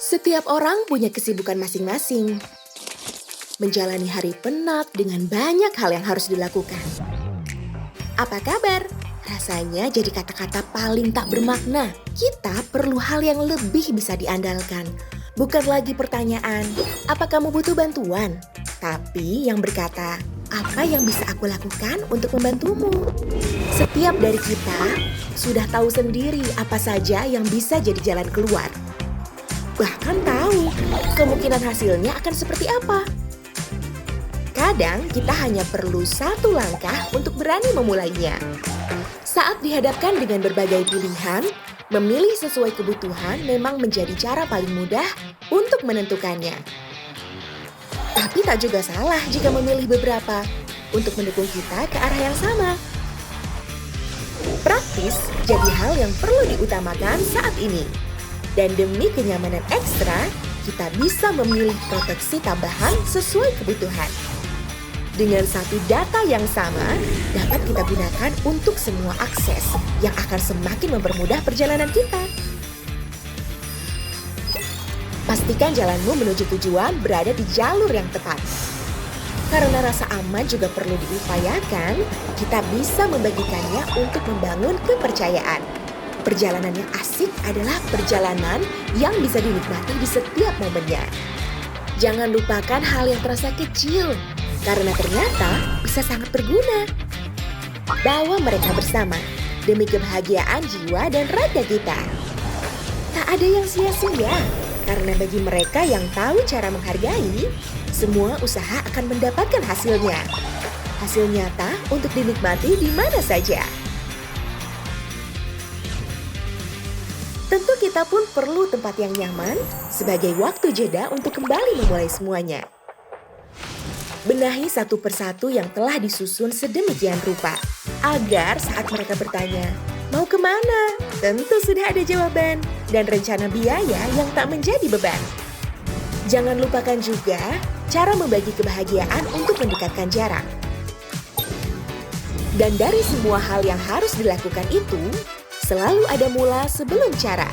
Setiap orang punya kesibukan masing-masing. Menjalani hari penat dengan banyak hal yang harus dilakukan. Apa kabar? Rasanya jadi kata-kata paling tak bermakna. Kita perlu hal yang lebih bisa diandalkan. Bukan lagi pertanyaan, apa kamu butuh bantuan? Tapi yang berkata, apa yang bisa aku lakukan untuk membantumu? Setiap dari kita sudah tahu sendiri apa saja yang bisa jadi jalan keluar. Bahkan tahu kemungkinan hasilnya akan seperti apa. Kadang kita hanya perlu satu langkah untuk berani memulainya. Saat dihadapkan dengan berbagai pilihan, memilih sesuai kebutuhan memang menjadi cara paling mudah untuk menentukannya. Tapi tak juga salah jika memilih beberapa untuk mendukung kita ke arah yang sama. Praktis jadi hal yang perlu diutamakan saat ini. Dan demi kenyamanan ekstra, kita bisa memilih proteksi tambahan sesuai kebutuhan. Dengan satu data yang sama, dapat kita gunakan untuk semua akses yang akan semakin mempermudah perjalanan kita. Pastikan jalanmu menuju tujuan berada di jalur yang tepat. Karena rasa aman juga perlu diupayakan, kita bisa membagikannya untuk membangun kepercayaan. Perjalanan yang asik adalah perjalanan yang bisa dinikmati di setiap momennya. Jangan lupakan hal yang terasa kecil, karena ternyata bisa sangat berguna. Bawa mereka bersama demi kebahagiaan jiwa dan raga kita. Tak ada yang sia-sia, karena bagi mereka yang tahu cara menghargai, semua usaha akan mendapatkan hasilnya. Hasil nyata untuk dinikmati di mana saja. Tentu kita pun perlu tempat yang nyaman sebagai waktu jeda untuk kembali memulai semuanya. Benahi satu persatu yang telah disusun sedemikian rupa, agar saat mereka bertanya, mau kemana? Tentu sudah ada jawaban dan rencana biaya yang tak menjadi beban. Jangan lupakan juga cara membagi kebahagiaan untuk mendekatkan jarak. Dan dari semua hal yang harus dilakukan itu, selalu ada mula sebelum cara.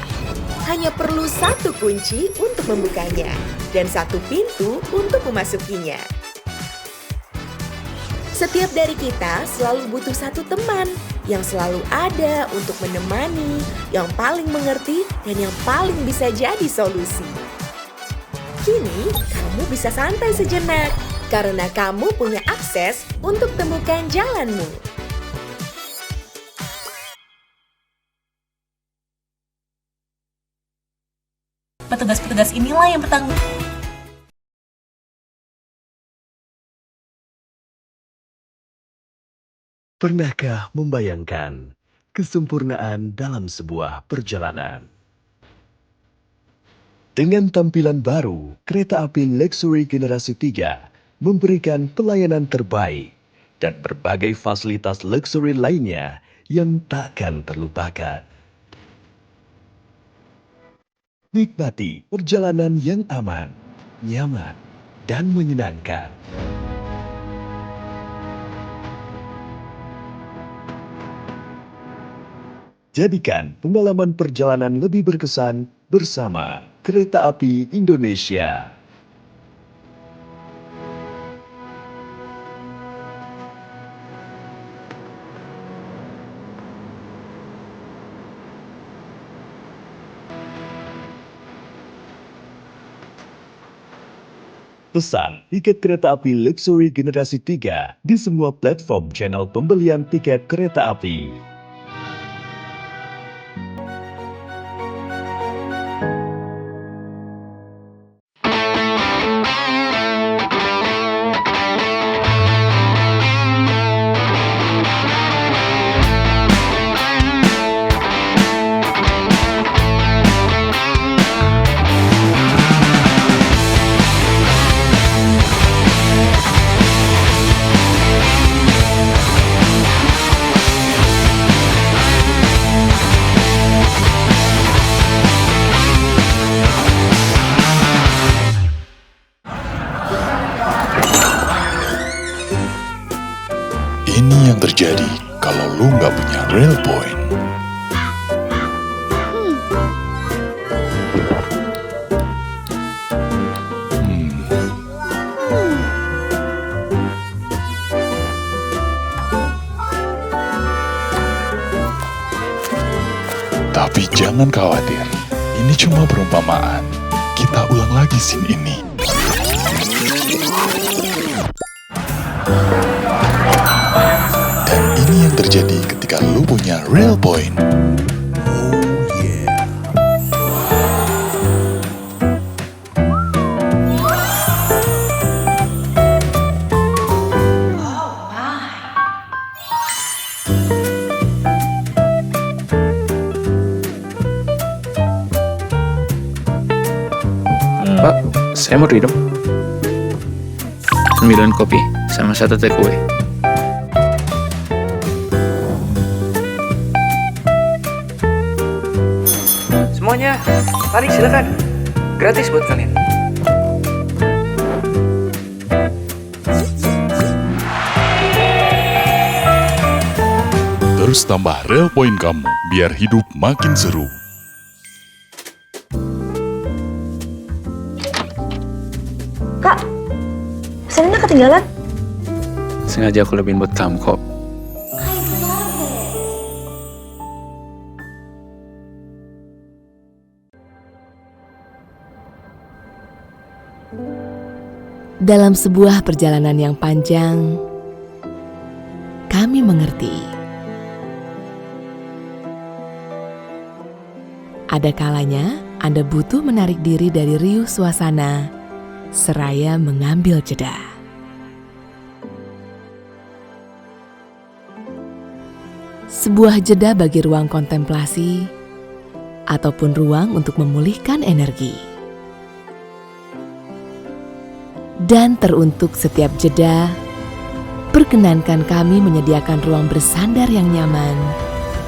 Hanya perlu satu kunci untuk membukanya dan satu pintu untuk memasukinya. Setiap dari kita selalu butuh satu teman yang selalu ada untuk menemani, yang paling mengerti dan yang paling bisa jadi solusi. Kini kamu bisa santai sejenak karena kamu punya akses untuk temukan jalanmu. Petugas-petugas inilah yang bertanggung. Pernahkah membayangkan kesempurnaan dalam sebuah perjalanan? Dengan tampilan baru, kereta api Luxury Generasi 3 memberikan pelayanan terbaik dan berbagai fasilitas luxury lainnya yang takkan terlupakan. Nikmati perjalanan yang aman, nyaman, dan menyenangkan. Jadikan pengalaman perjalanan lebih berkesan bersama Kereta Api Indonesia. Pesan tiket kereta api Luxury Generasi 3 di semua platform channel pembelian tiket kereta api. Ini yang terjadi kalau lu nggak punya real point. Jangan khawatir, ini cuma perumpamaan. Kita ulang lagi scene ini. Dan ini yang terjadi ketika lu punya real point. Pak, saya mau dong. 9 kopi sama 1 takeaway. Semuanya, mari silakan. Gratis buat kalian. Terus tambah real point kamu, biar hidup makin seru. Kak, pesanannya ketinggalan. Sengaja aku lebihin buat kamu kok. Dalam sebuah perjalanan yang panjang, kami mengerti. Ada kalanya Anda butuh menarik diri dari riuh suasana, seraya mengambil jeda. Sebuah jeda bagi ruang kontemplasi, ataupun ruang untuk memulihkan energi. Dan teruntuk setiap jeda, perkenankan kami menyediakan ruang bersandar yang nyaman,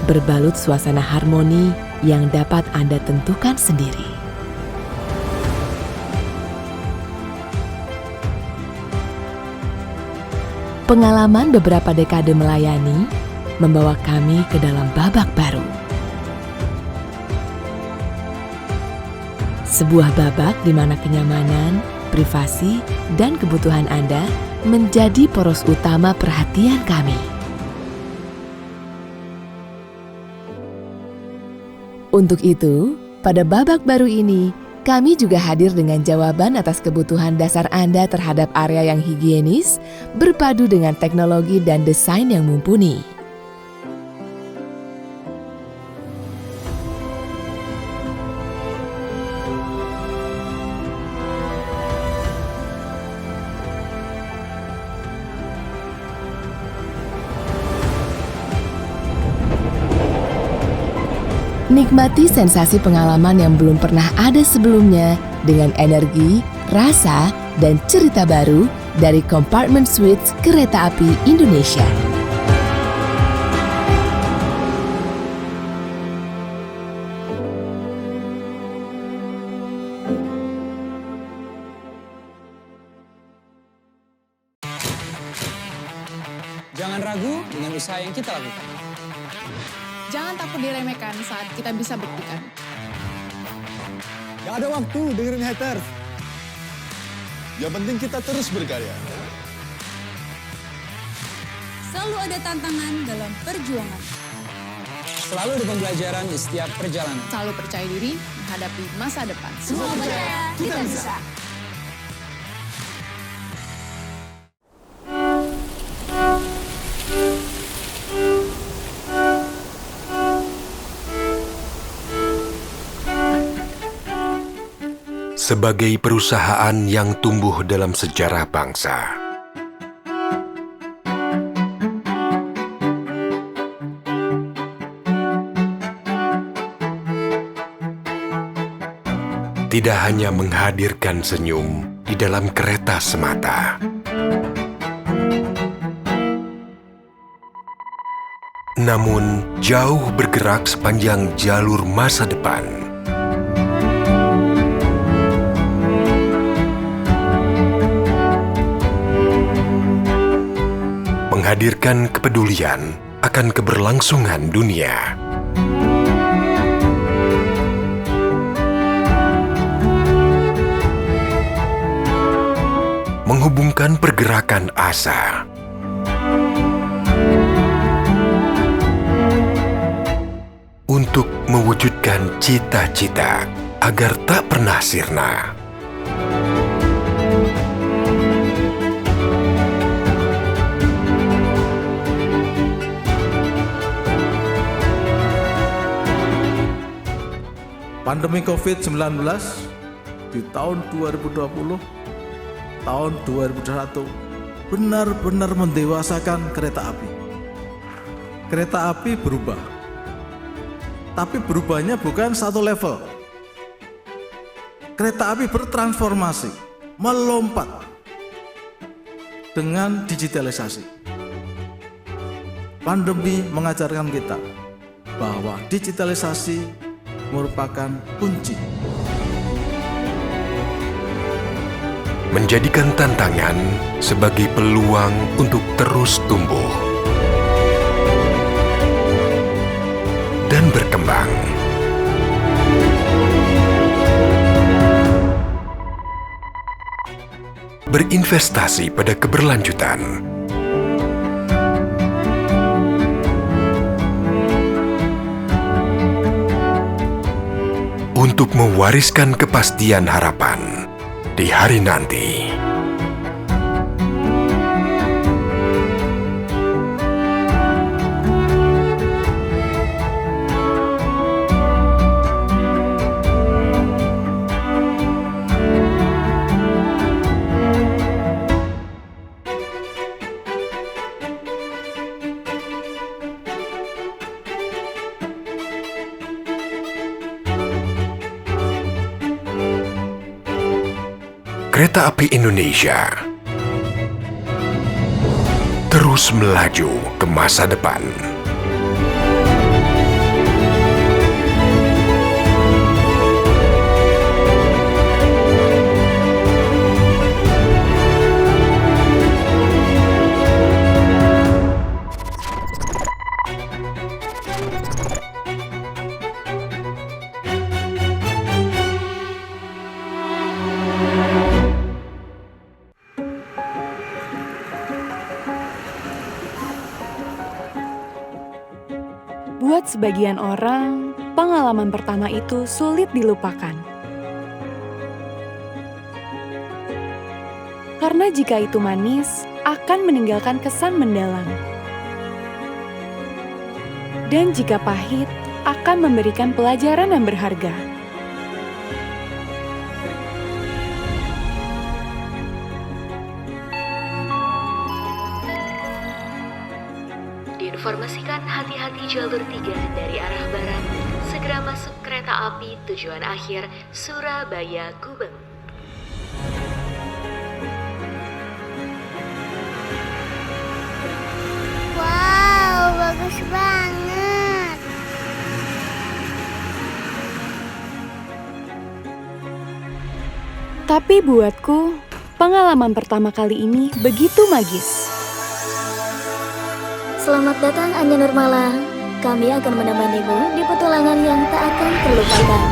berbalut suasana harmoni yang dapat Anda tentukan sendiri. Pengalaman beberapa dekade melayani membawa kami ke dalam babak baru. Sebuah babak di mana kenyamanan, privasi, dan kebutuhan Anda menjadi poros utama perhatian kami. Untuk itu, pada babak baru ini, kami juga hadir dengan jawaban atas kebutuhan dasar Anda terhadap area yang higienis, berpadu dengan teknologi dan desain yang mumpuni. Nikmati sensasi pengalaman yang belum pernah ada sebelumnya dengan energi, rasa, dan cerita baru dari Compartment Suites Kereta Api Indonesia. Jangan ragu dengan usaha yang kita lakukan. Jangan takut diremehkan saat kita bisa buktikan. Gak ada waktu dengerin haters. Yang penting kita terus berkarya. Selalu ada tantangan dalam perjuangan. Selalu ada pembelajaran di setiap perjalanan. Selalu percaya diri menghadapi masa depan. Semua percaya, kita bisa. Sebagai perusahaan yang tumbuh dalam sejarah bangsa, tidak hanya menghadirkan senyum di dalam kereta semata, namun jauh bergerak sepanjang jalur masa depan. Menghadirkan kepedulian akan keberlangsungan dunia. Menghubungkan pergerakan asa. Untuk untuk mewujudkan cita-cita agar tak pernah sirna. Pandemi COVID-19 di tahun 2020, tahun 2021 benar-benar mendewasakan kereta api. Kereta api berubah, tapi berubahnya bukan satu level. Kereta api bertransformasi, melompat dengan digitalisasi. Pandemi mengajarkan kita bahwa digitalisasi merupakan kunci. Menjadikan tantangan sebagai peluang untuk terus tumbuh dan berkembang. Berinvestasi pada keberlanjutan. Untuk mewariskan kepastian harapan di hari nanti. Kereta api Indonesia terus melaju ke masa depan. Buat sebagian orang, pengalaman pertama itu sulit dilupakan. Karena jika itu manis, akan meninggalkan kesan mendalam. Dan jika pahit, akan memberikan pelajaran yang berharga. Diinformasikan hati-hati jalur 3 dari arah barat, segera masuk kereta api tujuan akhir Surabaya Gubeng. Wow, bagus banget. Tapi buatku, pengalaman pertama kali ini begitu magis. Selamat datang Anya Nurmala. Kami akan menemanimu di petualangan yang tak akan terlupakan.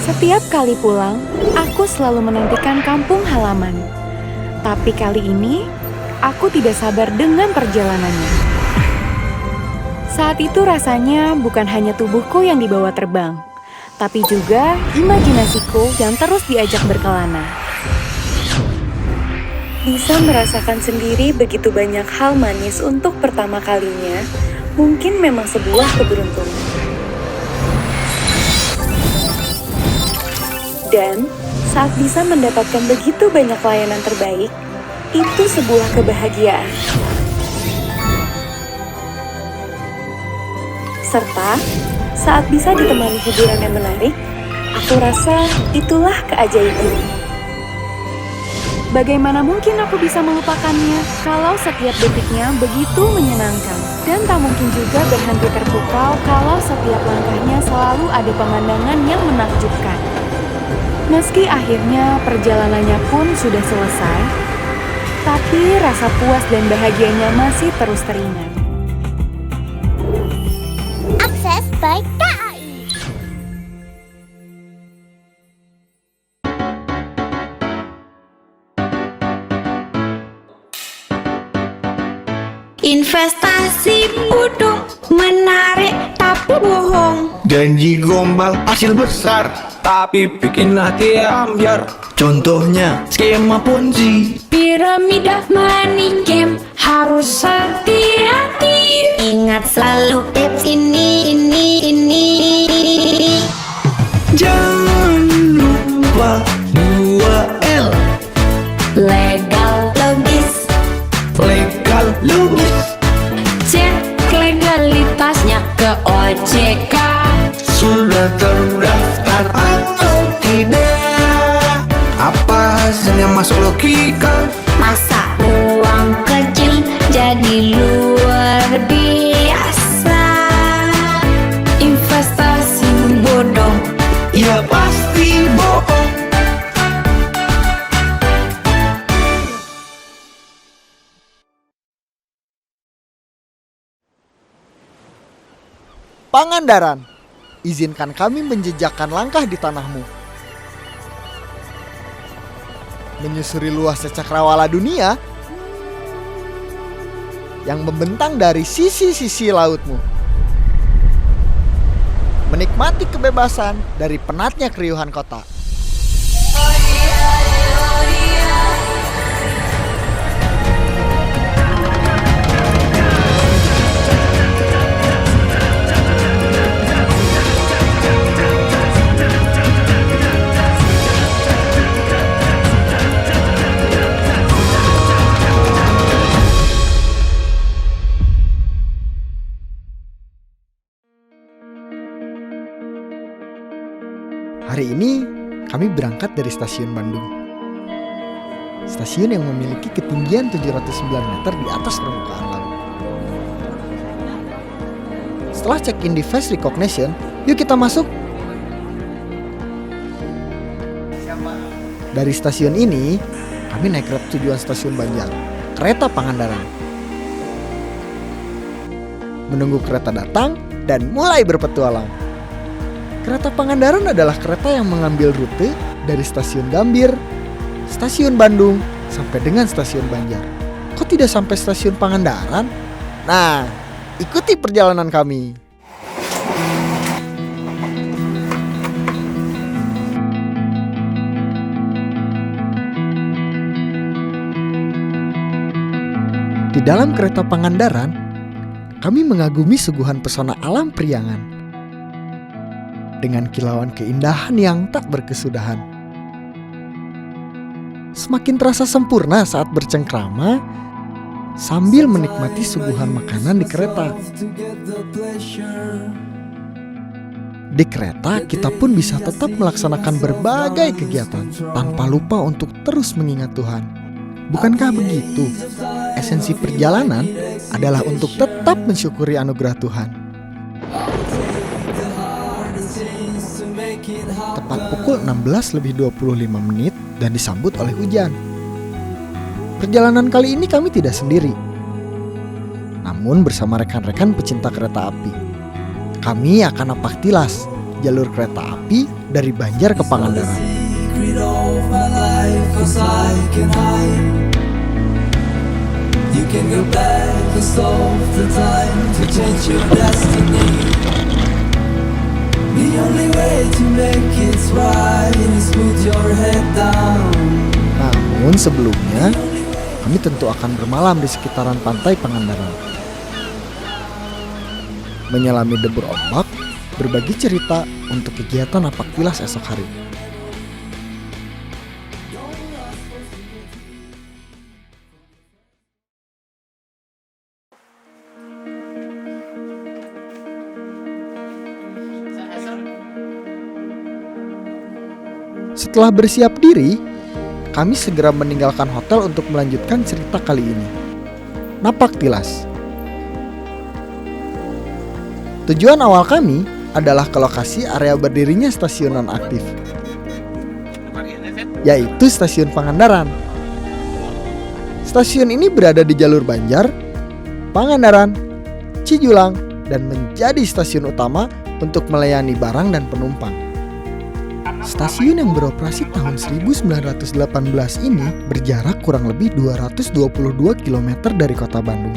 Setiap kali pulang, aku selalu menantikan kampung halaman. Tapi kali ini, aku tidak sabar dengan perjalanannya. Saat itu rasanya bukan hanya tubuhku yang dibawa terbang, tapi juga imajinasiku yang terus diajak berkelana. Bisa merasakan sendiri begitu banyak hal manis untuk pertama kalinya, mungkin memang sebuah keberuntungan. Dan saat bisa mendapatkan begitu banyak layanan terbaik, itu sebuah kebahagiaan. Serta saat bisa ditemani hiburan yang menarik, aku rasa itulah keajaiban. Bagaimana mungkin aku bisa melupakannya kalau setiap detiknya begitu menyenangkan? Dan tak mungkin juga berhenti terpukau kalau setiap langkahnya selalu ada pemandangan yang menakjubkan. Meski akhirnya perjalanannya pun sudah selesai, tapi rasa puas dan bahagianya masih terus teringat. Akses by KAI. Investasi bodong, menarik tapi bohong. Janji gombal hasil besar, tapi bikin hati ambiar. Contohnya skema ponzi, Piramida money game, harus hati-hati. Ingat selalu tips ini. Jangan lupa 2L. Legal, logis. Legal, logis. Cek legalitasnya ke OJK. Sudah terdaftar atau tidak? Apa hasilnya masuk logika? Masa uang kecil jadi luar biasa? Investasi bodong, ya pasti bohong. Pangandaran, izinkan kami menjejakkan langkah di tanahmu. Menyusuri luas cakrawala dunia yang membentang dari sisi-sisi lautmu. Menikmati kebebasan dari penatnya keriuhan kota. Hari ini kami berangkat dari stasiun Bandung. Stasiun yang memiliki ketinggian 709 meter di atas permukaan laut. Setelah check-in di face recognition, yuk kita masuk. Dari stasiun ini, kami naik kereta tujuan stasiun Banjar, kereta Pangandaran. Menunggu kereta datang dan mulai berpetualang. Kereta Pangandaran adalah kereta yang mengambil rute dari stasiun Gambir, stasiun Bandung, sampai dengan stasiun Banjar. Kok tidak sampai stasiun Pangandaran? Nah, ikuti perjalanan kami. Di dalam kereta Pangandaran, kami mengagumi suguhan pesona alam Priangan dengan kilauan keindahan yang tak berkesudahan. Semakin terasa sempurna saat bercengkrama sambil menikmati suguhan makanan di kereta. Di kereta kita pun bisa tetap melaksanakan berbagai kegiatan tanpa lupa untuk terus mengingat Tuhan. Bukankah begitu? Esensi perjalanan adalah untuk tetap mensyukuri anugerah Tuhan. Tepat pukul 16:25 dan disambut oleh hujan. Perjalanan kali ini kami tidak sendiri, namun bersama rekan-rekan pecinta kereta api. Kami akan napak tilas jalur kereta api dari Banjar ke Pangandaran. Namun sebelumnya, kami tentu akan bermalam di sekitaran pantai Pangandaran. Menyelami debur ombak, berbagi cerita untuk kegiatan napak tilas esok hari. Setelah bersiap diri, kami segera meninggalkan hotel untuk melanjutkan cerita kali ini. Napak tilas. Tujuan awal kami adalah ke lokasi area berdirinya stasiun non-aktif, yaitu stasiun Pangandaran. Stasiun ini berada di jalur Banjar, Pangandaran, Cijulang, dan menjadi stasiun utama untuk melayani barang dan penumpang. Stasiun yang beroperasi tahun 1918 ini berjarak kurang lebih 222 km dari kota Bandung.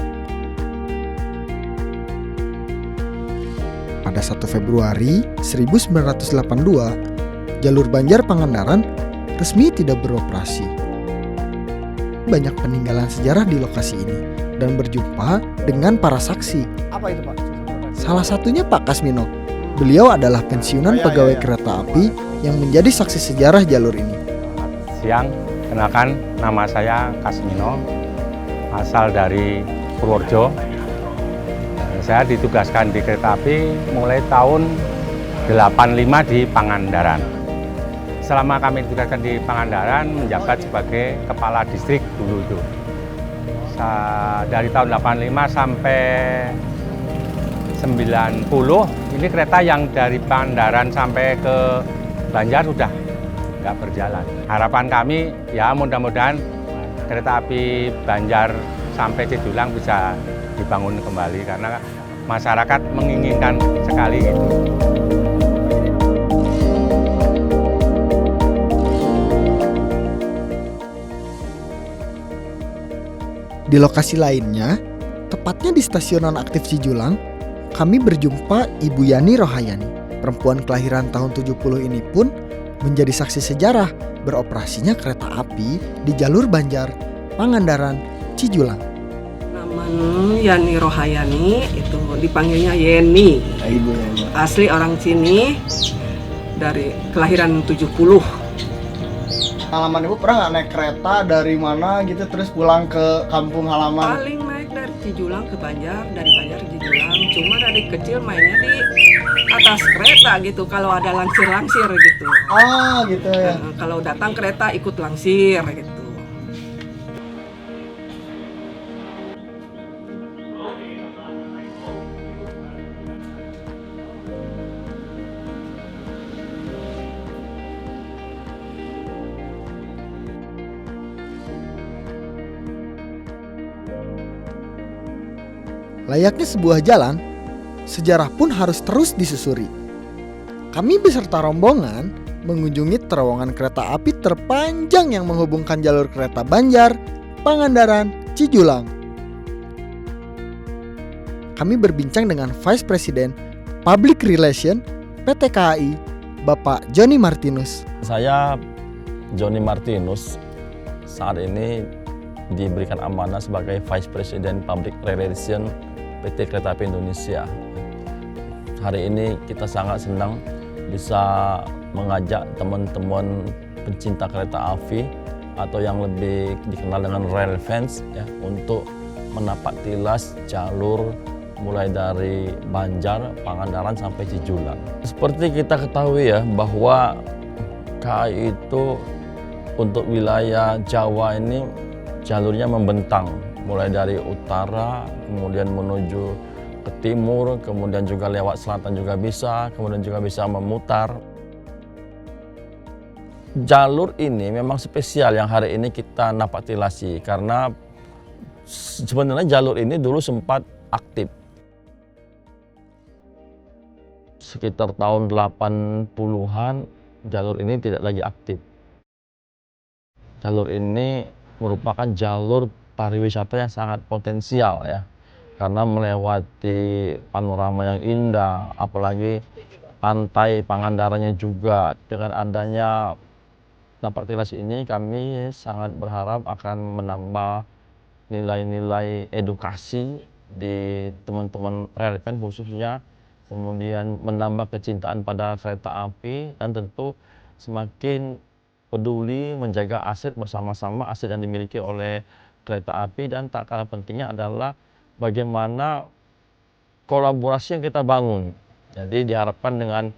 Pada 1 Februari 1982, jalur Banjar Pangandaran resmi tidak beroperasi. Banyak peninggalan sejarah di lokasi ini dan berjumpa dengan para saksi. Apa itu Pak? Salah satunya Pak Kasmino. Beliau adalah pensiunan pegawai kereta api yang menjadi saksi sejarah jalur ini. Siang, kenalkan nama saya Kasmino, asal dari Purworejo. Saya ditugaskan di kereta api mulai tahun 85 di Pangandaran. Selama kami ditugaskan di Pangandaran, menjabat sebagai kepala distrik dulu itu. Dari tahun 85 sampai 90, ini kereta yang dari Pangandaran sampai ke Banjar sudah nggak berjalan. Harapan kami ya mudah-mudahan kereta api Banjar sampai Cijulang bisa dibangun kembali karena masyarakat menginginkan sekali itu. Di lokasi lainnya, tepatnya di stasiun nonaktif Cijulang, kami berjumpa Ibu Yani Rohayani. Perempuan kelahiran tahun 70 ini pun menjadi saksi sejarah beroperasinya kereta api di jalur Banjar, Pangandaran, Cijulang. Yani Rohayani, itu dipanggilnya Yeni. Asli orang sini, dari kelahiran 70. Pengalaman Ibu pernah nggak naik kereta dari mana gitu terus pulang ke kampung halaman? Paling naik dari Cijulang ke Banjar, dari Banjar ke Cijulang. Cuma dari kecil mainnya di atas kereta gitu, kalau ada langsir-langsir gitu. Ah gitu ya. Kalau datang kereta ikut langsir gitu. Layaknya sebuah jalan, sejarah pun harus terus disusuri. Kami beserta rombongan mengunjungi terowongan kereta api terpanjang yang menghubungkan jalur kereta Banjar, Pangandaran, Cijulang. Kami berbincang dengan Vice President Public Relation PT KAI, Bapak Johnny Martinus. Saya Johnny Martinus, saat ini diberikan amanah sebagai Vice President Public Relation PT Kereta Api Indonesia. Hari ini kita sangat senang bisa mengajak teman-teman pencinta kereta api atau yang lebih dikenal dengan rail fans ya, untuk menapak tilas jalur mulai dari Banjar, Pangandaran sampai Cijulang. Seperti kita ketahui ya bahwa KAI itu untuk wilayah Jawa ini jalurnya membentang, mulai dari utara, kemudian menuju ke timur, kemudian juga lewat selatan juga bisa, kemudian juga bisa memutar. Jalur ini memang spesial yang hari ini kita napatilasi, karena sebenarnya jalur ini dulu sempat aktif. Sekitar tahun 80-an, jalur ini tidak lagi aktif. Jalur ini merupakan jalur pariwisata yang sangat potensial ya, karena melewati panorama yang indah, apalagi pantai Pangandarannya juga. Dengan adanya napatilasi ini, kami sangat berharap akan menambah nilai-nilai edukasi di teman-teman relevan khususnya, kemudian menambah kecintaan pada kereta api, dan tentu semakin peduli menjaga aset bersama-sama, aset yang dimiliki oleh kereta api. Dan tak kalah pentingnya adalah bagaimana kolaborasi yang kita bangun. Jadi diharapkan dengan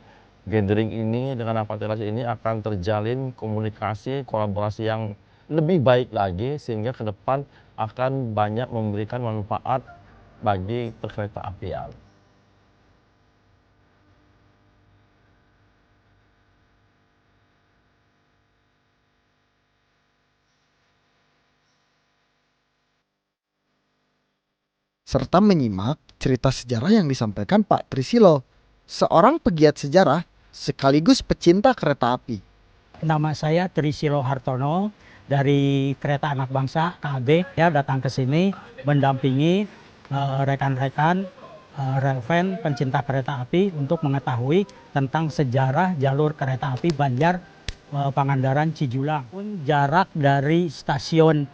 gathering ini, dengan napatilasi ini akan terjalin komunikasi, kolaborasi yang lebih baik lagi, sehingga ke depan akan banyak memberikan manfaat bagi perkereta apian. Serta menyimak cerita sejarah yang disampaikan Pak Trisilo, seorang pegiat sejarah sekaligus pecinta kereta api. Nama saya Trisilo Hartono dari Kereta Anak Bangsa KB. Saya datang ke sini mendampingi rekan-rekan relevan pencinta kereta api untuk mengetahui tentang sejarah jalur kereta api Banjar Pangandaran Cijulang. Jarak dari stasiun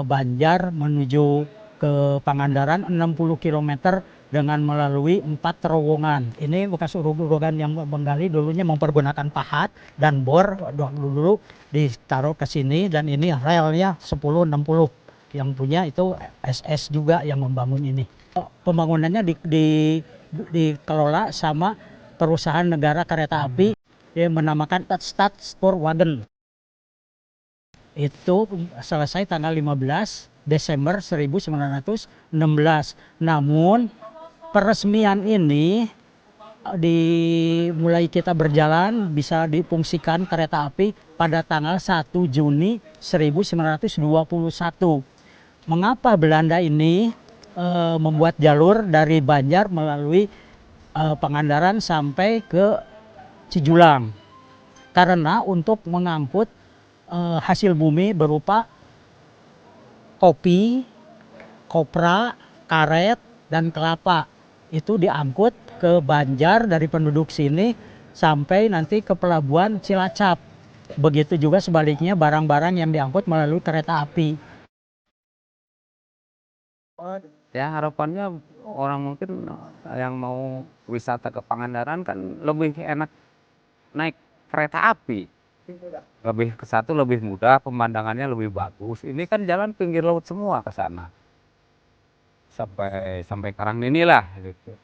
Banjar menuju ke Pangandaran 60 km dengan melalui 4 terowongan. Ini bekas terowongan yang menggali dulunya mempergunakan pahat dan bor dulu ditaruh ke sini, dan ini relnya 1060 yang punya itu SS juga yang membangun ini. Pembangunannya dikelola sama perusahaan negara kereta api yang menamakan Stad Spoorwagen. Itu selesai tanggal 15 Desember 1916. Namun peresmian ini dimulai kita berjalan bisa difungsikan kereta api pada tanggal 1 Juni 1921. Mengapa Belanda ini membuat jalur dari Banjar melalui Pangandaran sampai ke Cijulang? Karena untuk mengangkut hasil bumi berupa kopi, kopra, karet, dan kelapa. Itu diangkut ke Banjar dari penduduk sini sampai nanti ke pelabuhan Cilacap. Begitu juga sebaliknya barang-barang yang diangkut melalui kereta api. Ya, harapannya orang mungkin yang mau wisata ke Pangandaran kan lebih enak naik kereta api. Lebih ke satu lebih mudah, pemandangannya lebih bagus. Ini kan jalan pinggir laut semua ke sana. Sampai Karangnini lah gitu.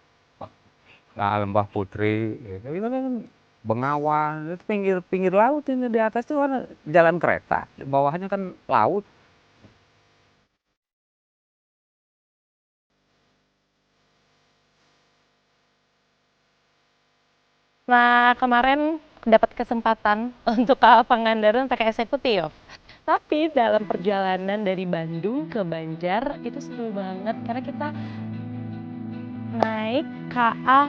Nah, Lembah Putri gitu. Itu kan Bengawan, itu pinggir laut, ini di atas itu kan jalan kereta, di bawahnya kan laut. Nah, kemarin dapat kesempatan untuk ke Pangandaran pakai eksekutif. Tapi dalam perjalanan dari Bandung ke Banjar itu seru banget karena kita naik KA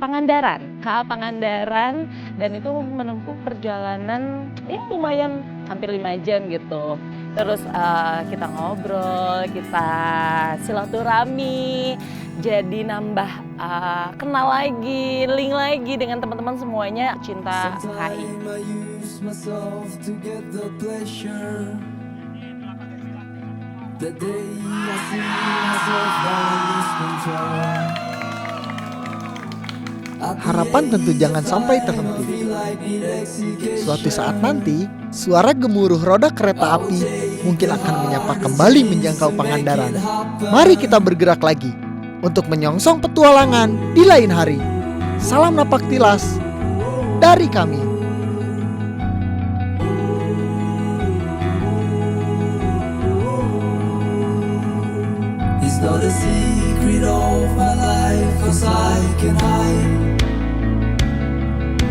Pangandaran dan itu menempuh perjalanan ya lumayan hampir 5 jam gitu. Terus kita ngobrol, kita silaturahmi, jadi nambah kenal lagi, link lagi dengan teman-teman semuanya cinta KAI. Harapan tentu jangan sampai terhenti. Suatu saat nanti, suara gemuruh roda kereta api mungkin akan menyapa kembali menjangkau Pangandaran. Mari kita bergerak lagi untuk menyongsong petualangan di lain hari. Salam Napaktilas dari kami. It's not a secret of my life, 'cause I can hide.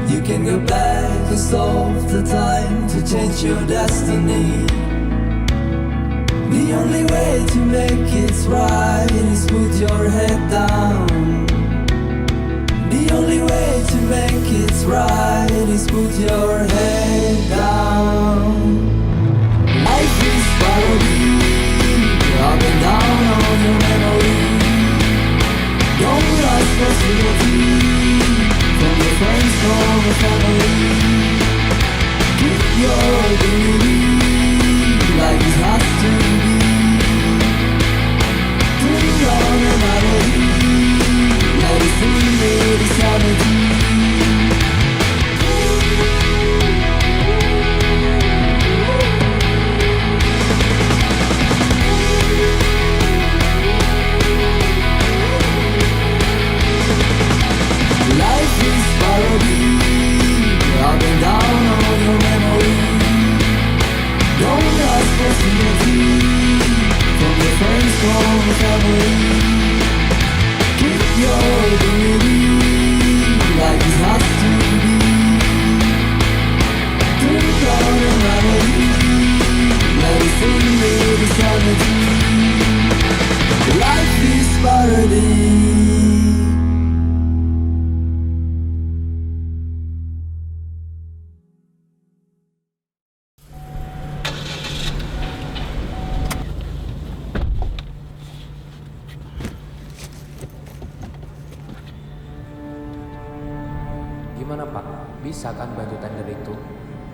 You can go back and stop the time to change your destiny. The only way to make it right is put your head down. The only way to make it right is put your head down. Life is parody, up and down on your memory. Don't rush possibility from your friends or your family. Keep your dignity like it has to be. Put on a melody, let it sing with its melody. Life is parody, up and down on your memory. Gimana Pak? Bisa kan bantu tender itu?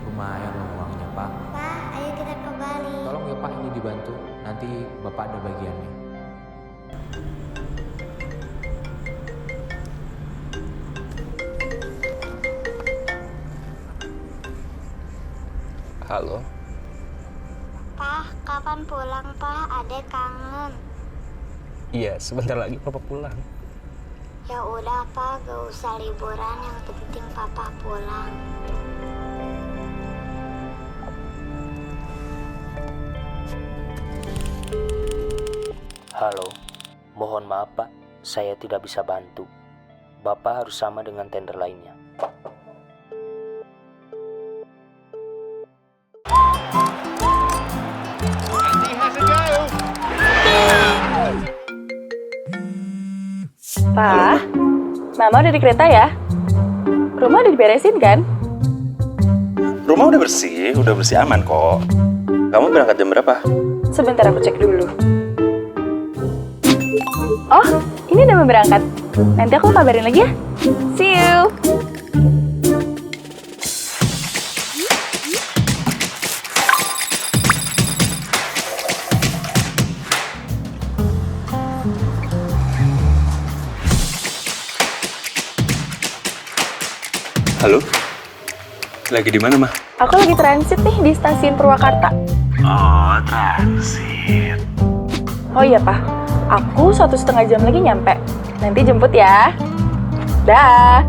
Lumayan loh uangnya Pak. Pak, ayo kita ke Bali. Tolong ya Pak ini dibantu, nanti Bapak ada bagiannya. Halo, Pak, kapan pulang, Pak? Adek kangen. iya sebentar lagi papa pulang. Ya udah, Pak, gak usah liburan, yang penting Papa pulang. Halo, mohon maaf Pak, saya tidak bisa bantu. Bapak harus sama dengan tender lainnya. Pak, Mama udah di kereta ya? Rumah udah diberesin kan? Rumah udah bersih aman kok. Kamu berangkat jam berapa? Sebentar aku cek dulu. Oh, ini udah mau berangkat. Nanti aku kabarin lagi ya. See you. Halo? Lagi di mana, Mah? Aku lagi transit nih di stasiun Purwakarta. Oh, transit. Oh iya, Pak. Aku 1,5 jam lagi nyampe. Nanti jemput ya. Dah.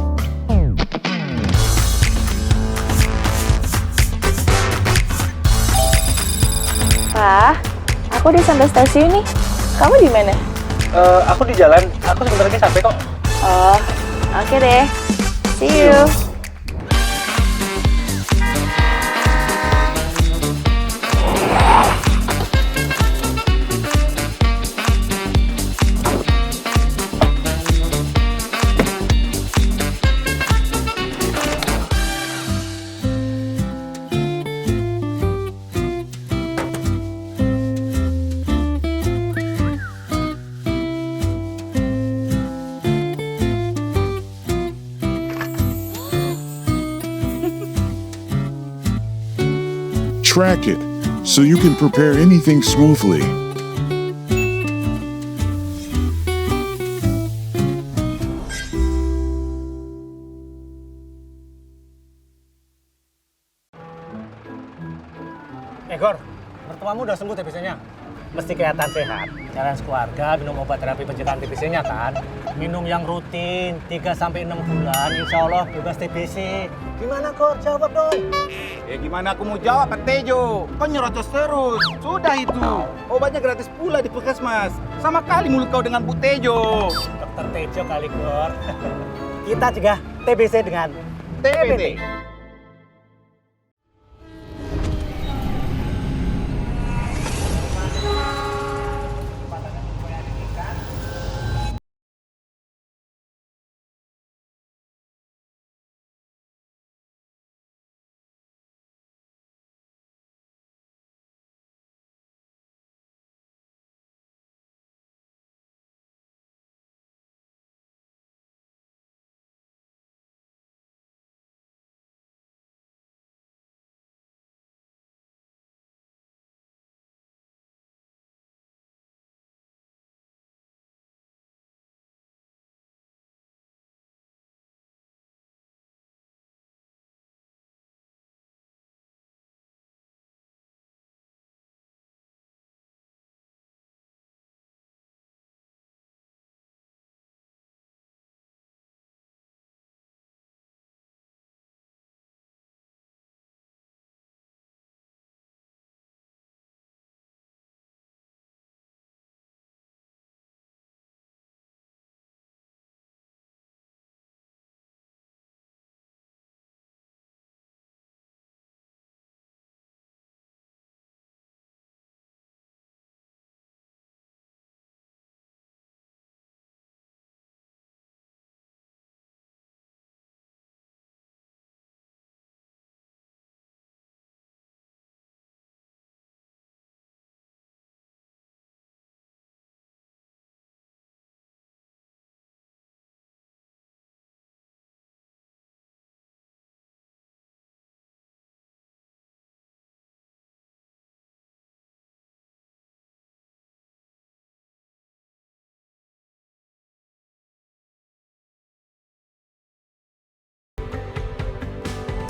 Pak, aku udah sampai stasiun nih. Kamu di mana? Aku di jalan. Aku sebentar lagi sampai kok. Oh, oke deh. See you. Track it so you can prepare anything smoothly. Gor, mertuamu udah sembuh TBC-nya? Mesti kelihatan sehat. Jalan sekeluarga, minum obat terapi pencegahan TBC-nya kan? Minum yang rutin, 3-6 bulan, insya Allah bebas TBC. Gimana Gor? Jawab dong. Ya gimana aku mau jawab, Pak Tejo? Kau nyerocos terus. Sudah itu. Obatnya gratis pula di Puskesmas. Sama kali mulut kau dengan Bu Tejo. Dokter Tejo kali Gor. Kita cegah TBC dengan TBT.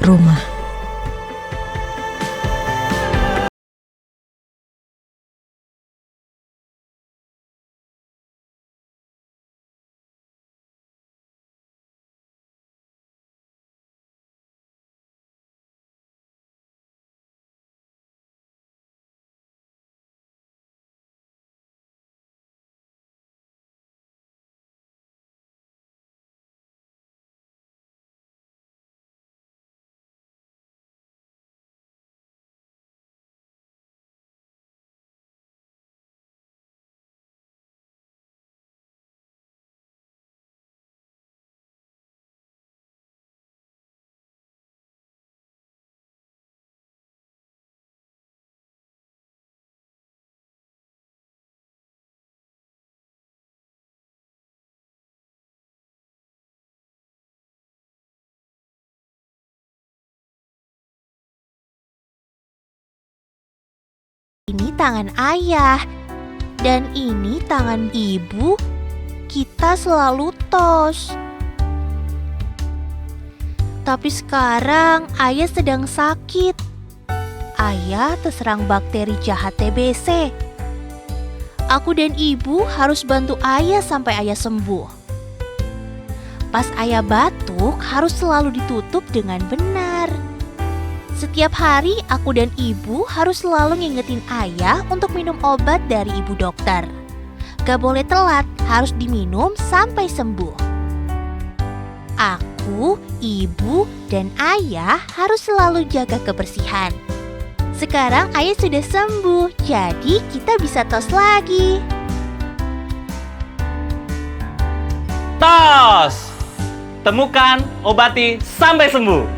rumah. Ini tangan ayah, dan ini tangan ibu. Kita selalu tos. Tapi sekarang ayah sedang sakit. Ayah terserang bakteri jahat TBC. Aku dan ibu harus bantu ayah sampai ayah sembuh. Pas ayah batuk, harus selalu ditutup dengan benar. Setiap hari aku dan ibu harus selalu ngingetin ayah untuk minum obat dari ibu dokter. Gak boleh telat, harus diminum sampai sembuh. Aku, ibu, dan ayah harus selalu jaga kebersihan. Sekarang ayah sudah sembuh, jadi kita bisa tos lagi. Tos! Temukan, obati, sampai sembuh.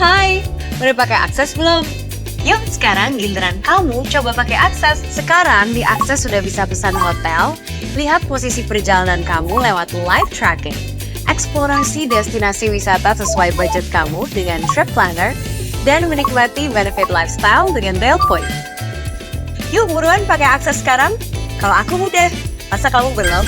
Hai, udah pakai Akses belum? Yuk sekarang giliran kamu coba pakai Akses. Sekarang di Akses sudah bisa pesan hotel, lihat posisi perjalanan kamu lewat live tracking, eksplorasi destinasi wisata sesuai budget kamu dengan Trip Planner, dan menikmati benefit lifestyle dengan Dial Point. Yuk buruan pakai Akses sekarang. Kalau aku mudah, masa kamu belum?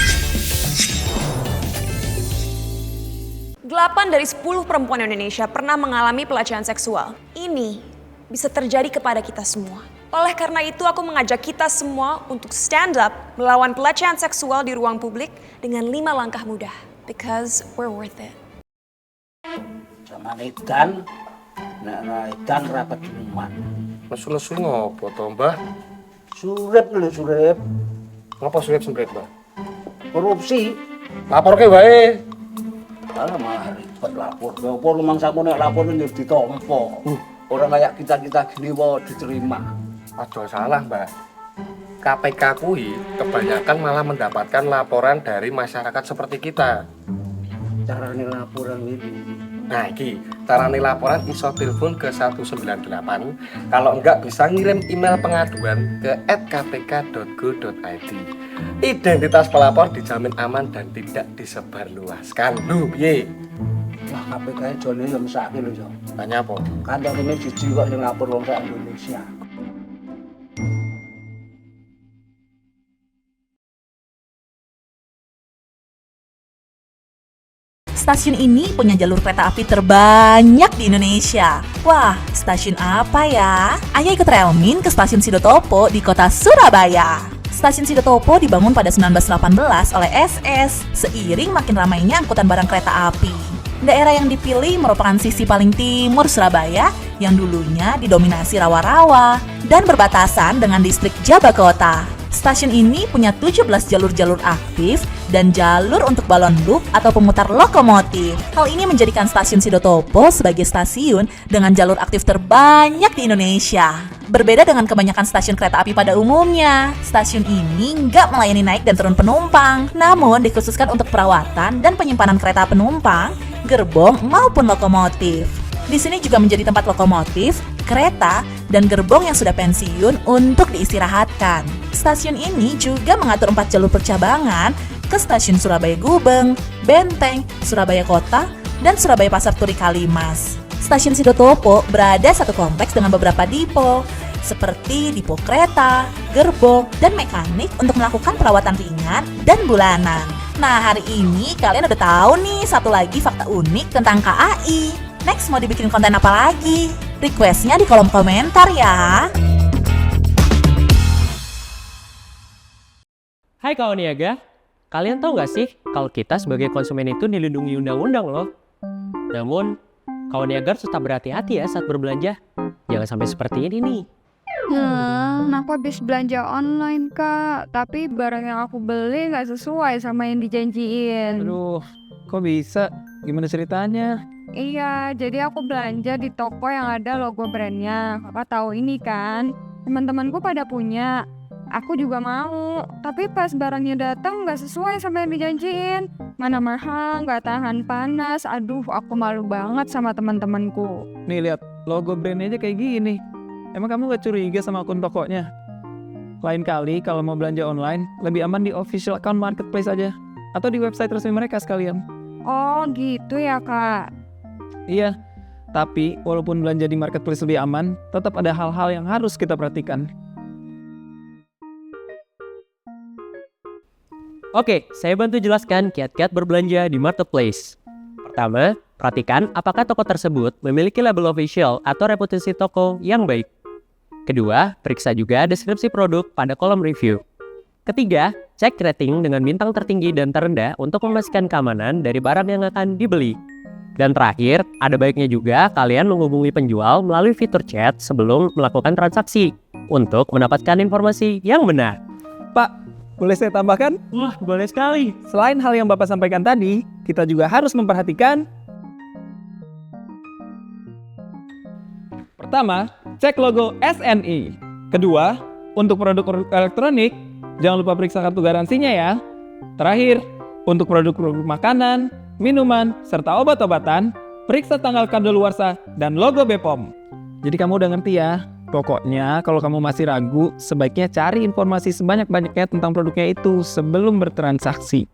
8 dari 10 perempuan Indonesia pernah mengalami pelecehan seksual. Ini bisa terjadi kepada kita semua. Oleh karena itu, aku mengajak kita semua untuk stand up melawan pelecehan seksual di ruang publik dengan 5 langkah mudah. Because we're worth it. Sama edan, nek edan rapat umat. Nesu-nesu ngopo to, Mbah? Surip lho, surip. Ngopo surip-surip, Mbah? Korupsi. Lapor ke wae. Alah malah ribet lapor. Lapor memang samu nek lapor nyo ditompo. Orang kayak kita-kita gini wae diterima. Aduh salah, Mbah. KPK kui kebanyakan malah mendapatkan laporan dari masyarakat seperti kita. Carane laporan ini. Nah, iki carane laporan iso telepon ke 198. Kalau enggak bisa ngirim email pengaduan ke @kpk.go.id. Identitas pelapor dijamin aman dan tidak disebarluaskan. Lho, piye? Wah, KPK jone yo mesake lho, yo. Tanya apa? Kantor ini siji kok sing lapor wong sak Indonesia. Stasiun ini punya jalur kereta api terbanyak di Indonesia. Wah, stasiun apa ya? Ayo ikut Relmin ke Stasiun Sidotopo di kota Surabaya. Stasiun Sidotopo dibangun pada 1918 oleh SS, seiring makin ramainya angkutan barang kereta api. Daerah yang dipilih merupakan sisi paling timur Surabaya yang dulunya didominasi rawa-rawa dan berbatasan dengan distrik Jabakota. Stasiun ini punya 17 jalur-jalur aktif dan jalur untuk balon loop atau pemutar lokomotif. Hal ini menjadikan Stasiun Sidotopo sebagai stasiun dengan jalur aktif terbanyak di Indonesia. Berbeda dengan kebanyakan stasiun kereta api pada umumnya, stasiun ini nggak melayani naik dan turun penumpang, namun dikhususkan untuk perawatan dan penyimpanan kereta penumpang, gerbong maupun lokomotif. Di sini juga menjadi tempat lokomotif, kereta, dan gerbong yang sudah pensiun untuk diistirahatkan. Stasiun ini juga mengatur 4 jalur percabangan ke Stasiun Surabaya Gubeng, Benteng, Surabaya Kota, dan Surabaya Pasar Turi Kalimas. Stasiun Sidotopo berada satu kompleks dengan beberapa dipo, seperti dipo kereta, gerbong, dan mekanik untuk melakukan perawatan ringan dan bulanan. Nah, hari ini kalian udah tahu nih satu lagi fakta unik tentang KAI. Next mau dibikin konten apa lagi? Requestnya di kolom komentar ya. Hai kawan niaga, kalian tahu nggak sih kalau kita sebagai konsumen itu dilindungi undang-undang loh. Namun, kawan niaga harus tetap berhati-hati ya saat berbelanja. Jangan sampai seperti ini nih. Aku habis belanja online kak, tapi barang yang aku beli nggak sesuai sama yang dijanjiin. Aduh, kok bisa? Gimana ceritanya? Iya, jadi aku belanja di toko yang ada logo brandnya. Kakak tahu ini kan? Teman-temanku pada punya. Aku juga mau, tapi pas barangnya datang nggak sesuai sama yang dijanjiin. Mana mahal, nggak tahan panas. Aduh, aku malu banget sama teman-temanku. Nih lihat, logo brandnya aja kayak gini. Emang kamu gak curiga sama akun tokonya? Lain kali kalau mau belanja online, lebih aman di official account marketplace aja. Atau di website resmi mereka sekalian. Oh gitu ya kak. Iya, tapi walaupun belanja di marketplace lebih aman, tetap ada hal-hal yang harus kita perhatikan. Oke, saya bantu jelaskan kiat-kiat berbelanja di marketplace. Pertama, perhatikan apakah toko tersebut memiliki label official atau reputasi toko yang baik. Kedua, periksa juga deskripsi produk pada kolom review. Ketiga, cek rating dengan bintang tertinggi dan terendah untuk memastikan keamanan dari barang yang akan dibeli. Dan terakhir, ada baiknya juga kalian menghubungi penjual melalui fitur chat sebelum melakukan transaksi untuk mendapatkan informasi yang benar. Pak, boleh saya tambahkan? Wah, boleh sekali. Selain hal yang Bapak sampaikan tadi, kita juga harus memperhatikan. Pertama, cek logo SNI. Kedua, untuk produk elektronik, jangan lupa periksa kartu garansinya ya. Terakhir, untuk produk-produk makanan, minuman, serta obat-obatan, periksa tanggal kadaluarsa, dan logo BPOM. Jadi kamu udah ngerti ya? Pokoknya kalau kamu masih ragu, sebaiknya cari informasi sebanyak-banyaknya tentang produknya itu sebelum bertransaksi.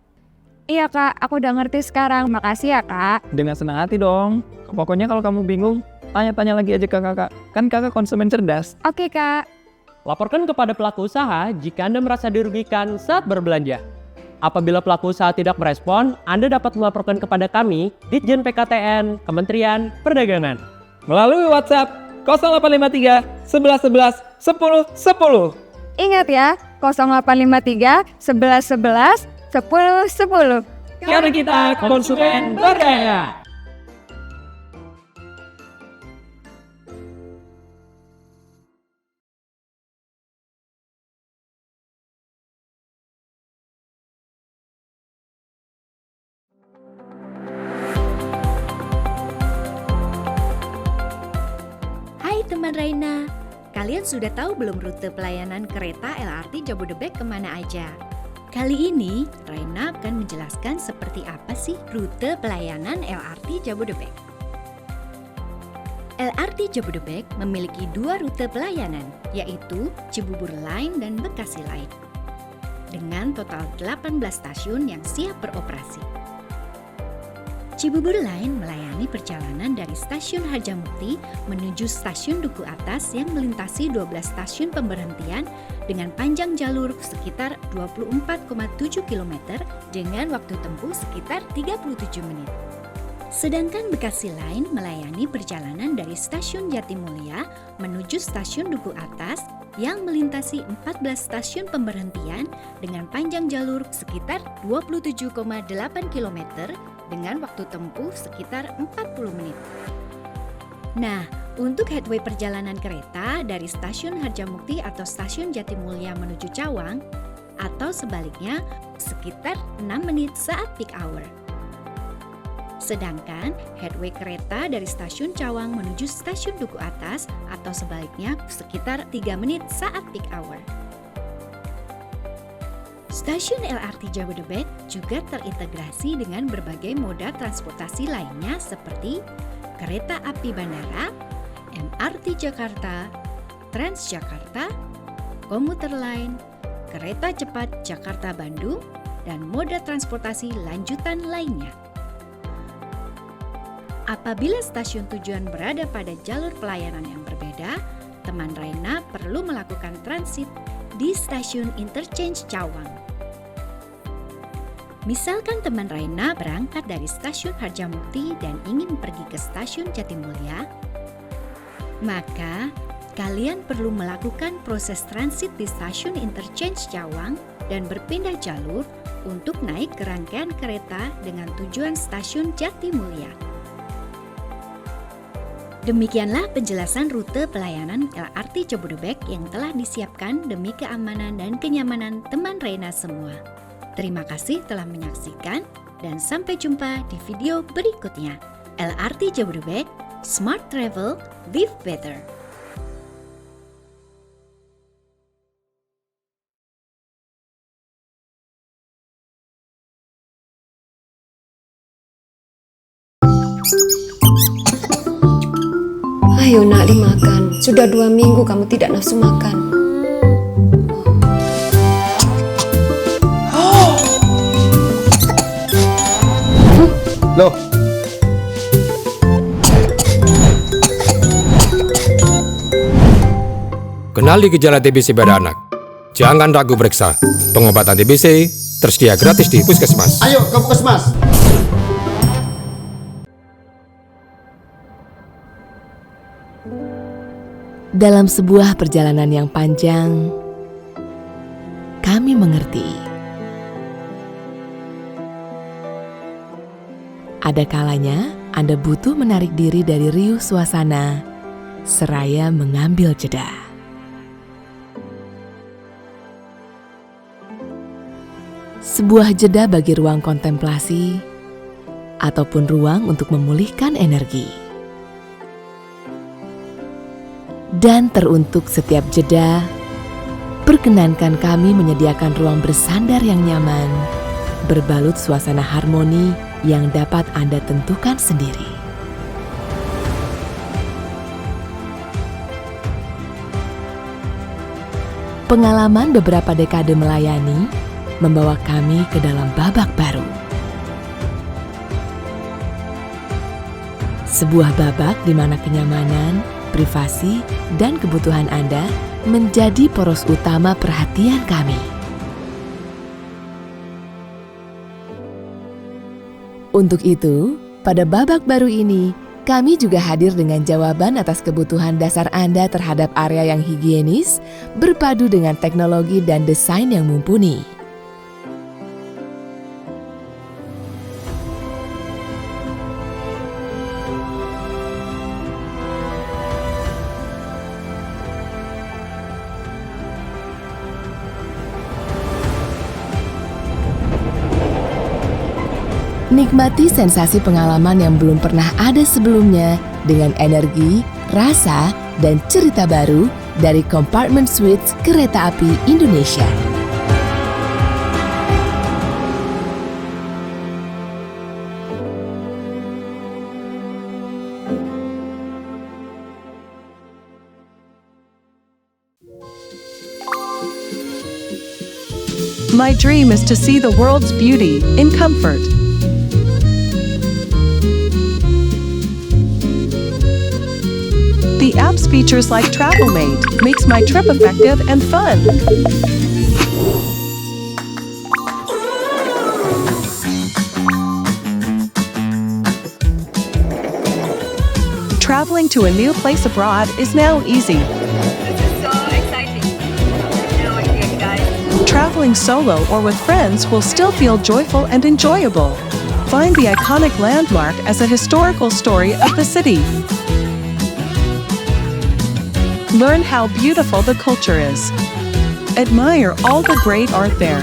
Iya kak, aku udah ngerti sekarang. Makasih ya kak. Dengan senang hati dong. Pokoknya kalau kamu bingung, tanya-tanya lagi aja ke kakak. Kan kakak konsumen cerdas. Oke kak. Laporkan kepada pelaku usaha jika Anda merasa dirugikan saat berbelanja. Apabila pelaku usaha tidak merespon, Anda dapat melaporkan kepada kami, Ditjen PKTN, Kementerian Perdagangan. Melalui WhatsApp 0853 11 11 10 10. Ingat ya, 0853 11 11 10 10. Karena kita konsumen berdaya. Hai teman Raina, kalian sudah tahu belum rute pelayanan kereta LRT Jabodebek kemana aja? Kali ini, Raina akan menjelaskan seperti apa sih rute pelayanan LRT Jabodebek. LRT Jabodebek memiliki 2 rute pelayanan, yaitu Cibubur Line dan Bekasi Line, dengan total 18 stasiun yang siap beroperasi. Cibubur Line melayani perjalanan dari Stasiun Harjamukti menuju Stasiun Duku Atas yang melintasi 12 stasiun pemberhentian dengan panjang jalur sekitar 24,7 km dengan waktu tempuh sekitar 37 menit. Sedangkan Bekasi Line melayani perjalanan dari Stasiun Jatimulya menuju Stasiun Duku Atas yang melintasi 14 stasiun pemberhentian dengan panjang jalur sekitar 27,8 km dengan waktu tempuh sekitar 40 menit. Nah, untuk headway perjalanan kereta dari Stasiun Harjamukti atau Stasiun Jatimulya menuju Cawang atau sebaliknya sekitar 6 menit saat peak hour. Sedangkan headway kereta dari Stasiun Cawang menuju Stasiun Duku Atas atau sebaliknya sekitar 3 menit saat peak hour. Stasiun LRT Jabodebek juga terintegrasi dengan berbagai moda transportasi lainnya seperti kereta api bandara, MRT Jakarta, Transjakarta, komuter lain, kereta cepat Jakarta-Bandung, dan moda transportasi lanjutan lainnya. Apabila stasiun tujuan berada pada jalur pelayanan yang berbeda, teman Raina perlu melakukan transit di Stasiun Interchange Cawang. Misalkan teman Raina berangkat dari Stasiun Harjamukti dan ingin pergi ke Stasiun Jatimulya, maka kalian perlu melakukan proses transit di Stasiun Interchange Cawang dan berpindah jalur untuk naik ke rangkaian kereta dengan tujuan Stasiun Jatimulya. Demikianlah penjelasan rute pelayanan LRT Jabodebek yang telah disiapkan demi keamanan dan kenyamanan teman Raina semua. Terima kasih telah menyaksikan dan sampai jumpa di video berikutnya. LRT Jabodebek, Smart Travel, Live Better. Ayo nak dimakan, sudah 2 minggu kamu tidak nafsu makan. Loh. Kenali gejala TBC pada anak. Jangan ragu periksa. Pengobatan TBC tersedia gratis di puskesmas. Ayo ke puskesmas. Dalam sebuah perjalanan yang panjang, kami mengerti. Ada kalanya Anda butuh menarik diri dari riuh suasana, seraya mengambil jeda. Sebuah jeda bagi ruang kontemplasi, ataupun ruang untuk memulihkan energi. Dan teruntuk setiap jeda, perkenankan kami menyediakan ruang bersandar yang nyaman, berbalut suasana harmoni yang dapat Anda tentukan sendiri. Pengalaman beberapa dekade melayani membawa kami ke dalam babak baru. Sebuah babak di mana kenyamanan, privasi, dan kebutuhan Anda menjadi poros utama perhatian kami. Untuk itu, pada babak baru ini, kami juga hadir dengan jawaban atas kebutuhan dasar Anda terhadap area yang higienis, berpadu dengan teknologi dan desain yang mumpuni. Nikmati sensasi pengalaman yang belum pernah ada sebelumnya dengan energi, rasa, dan cerita baru dari Compartment Suites Kereta Api Indonesia. My dream is to see the world's beauty in comfort. The app's features like TravelMate makes my trip effective and fun. Traveling to a new place abroad is now easy. Traveling solo or with friends will still feel joyful and enjoyable. Find the iconic landmark as a historical story of the city. Learn how beautiful the culture is. Admire all the great art there.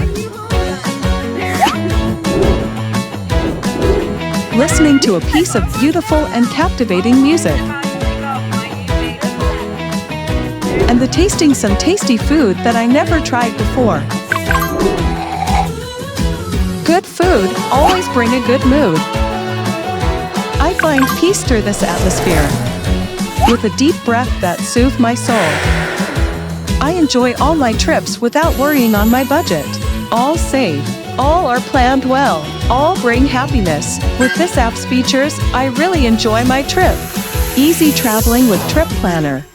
Listening to a piece of beautiful and captivating music. And the tasting some tasty food that I never tried before. Good food always bring a good mood. I find peace through this atmosphere, with a deep breath that soothes my soul. I enjoy all my trips without worrying on my budget. All safe, all are planned well, all bring happiness. With this app's features, I really enjoy my trip. Easy traveling with Trip Planner.